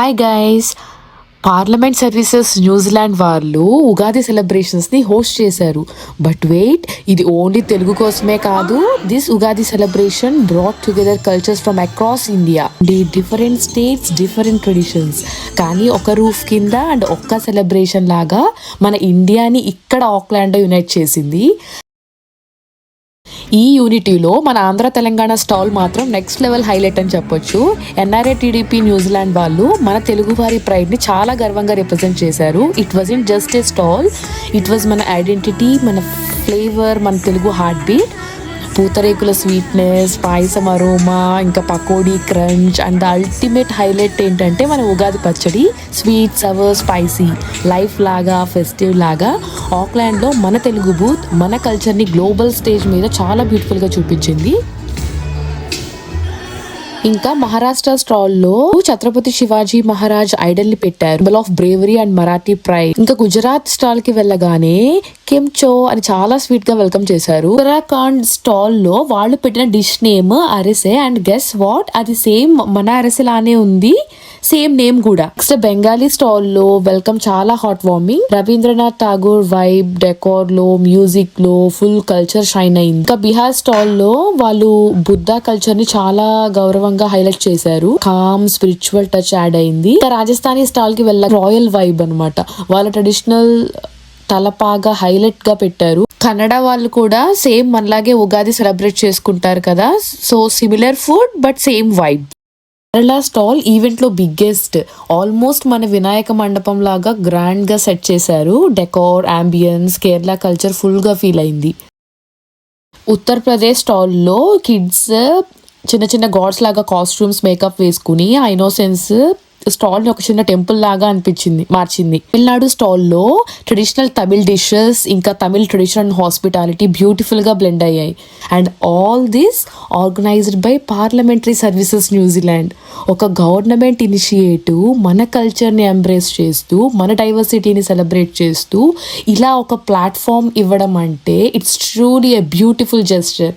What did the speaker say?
Hi guys. Parliament services New Zealand వాళ్ళు Ugadi సెలబ్రేషన్స్ని host చేశారు. But wait, ఇది ఓన్లీ తెలుగు కోసమే కాదు. This Ugadi celebration brought together cultures from across India. Different states, different traditions, కానీ ఒక రూఫ్ కింద అండ్ ఒక్క సెలబ్రేషన్ లాగా మన ఇండియాని ఇక్కడ ఆక్లాండ్లో యునైట్ చేసింది. ఈ యూనిటీలో మన ఆంధ్ర తెలంగాణ స్టాల్ మాత్రం నెక్స్ట్ లెవెల్ హైలైట్ అని చెప్పొచ్చు. ఎన్ఆర్ఐ టీడీపీ న్యూజిలాండ్ వాళ్ళు మన తెలుగు వారి ప్రైడ్ని చాలా గర్వంగా రిప్రజెంట్ చేశారు. It was in just a stall, it was మన ఐడెంటిటీ, మన ఫ్లేవర్, మన తెలుగు హార్ట్ బీట్. పూతరేకుల స్వీట్నెస్, పాయసం అరోమా, ఇంకా pakodi crunch, and the ultimate highlight ఏంటంటే మన ఉగాది పచ్చడి. స్వీట్, సవర్, స్పైసీ లైఫ్ లాగా, ఫెస్టివ్ లాగా ఆక్లాండ్లో మన తెలుగు బూత్ మన కల్చర్ని గ్లోబల్ స్టేజ్ మీద చాలా బ్యూటిఫుల్గా చూపించింది. ఇంకా మహారాష్ట్ర స్టాల్లో ఛత్రపతి శివాజీ మహారాజ్ ఐడల్ ని పెట్టారు, symbol of bravery and Marathi pride. ఇంకా గుజరాత్ స్టాల్ కి వెళ్ళగానే కెంచో అని చాలా స్వీట్ గా వెల్కమ్ చేశారు. ఉత్తరాఖండ్ స్టాల్ లో వాళ్ళు పెట్టిన డిష్ నేమ్ అరిసె, అండ్ గెస్ వాట్, అది సేమ్ మన అరిసె లానే ఉంది, సేమ్ నేమ్ కూడా. నెక్స్ట్ బెంగాలీ స్టాల్ లో వెల్కమ్ చాలా hot warming. Rabindranath Tagore vibe, decor లో, మ్యూజిక్ లో ఫుల్ కల్చర్ షైన్ అయింది. ఇంకా బీహార్ స్టాల్ లో వాళ్ళు బుద్ధ కల్చర్ ని చాలా గౌరవంగా హైలైట్ చేశారు. కామ్ స్పిరిచువల్ టచ్ యాడ్ అయింది. ఇంకా రాజస్థానీ స్టాల్ కి వెళ్ళ రాయల్ వైబ్ అనమాట, వాళ్ళ ట్రెడిషనల్ తలపాగా హైలైట్ గా పెట్టారు. కన్నడ వాళ్ళు కూడా సేమ్ మనలాగే ఉగాది సెలబ్రేట్ చేసుకుంటారు కదా, so similar food but same vibe. Kerala stall event లో బిగ్గెస్ట్, ఆల్మోస్ట్ మన వినాయక మండపం లాగా గ్రాండ్ గా సెట్ చేశారు. Decor, ambience, Kerala culture full గా ఫీల్ అయింది. ఉత్తరప్రదేశ్ స్టాల్లో కిడ్స్ చిన్న చిన్న గాడ్స్ లాగా కాస్ట్యూమ్స్, మేకప్ వేసుకుని ఆ ఇన్నోసెన్స్ స్టాల్ ని ఒక చిన్న టెంపుల్ లాగా మార్చింది. తమిళనాడు స్టాల్లో ట్రెడిషనల్ తమిళ్ డిషెస్, ఇంకా తమిళ్ ట్రెడిషనల్ హాస్పిటాలిటీ బ్యూటిఫుల్ గా బ్లెండ్ అయ్యాయి. And all this organised by parliamentary services New Zealand. ఒక గవర్నమెంట్ ఇనిషియేటివ్ మన కల్చర్ని ఎంబ్రేస్ చేస్తూ, మన డైవర్సిటీని సెలబ్రేట్ చేస్తూ ఇలా ఒక ప్లాట్ఫామ్ ఇవ్వడం అంటే it's truly a beautiful gesture.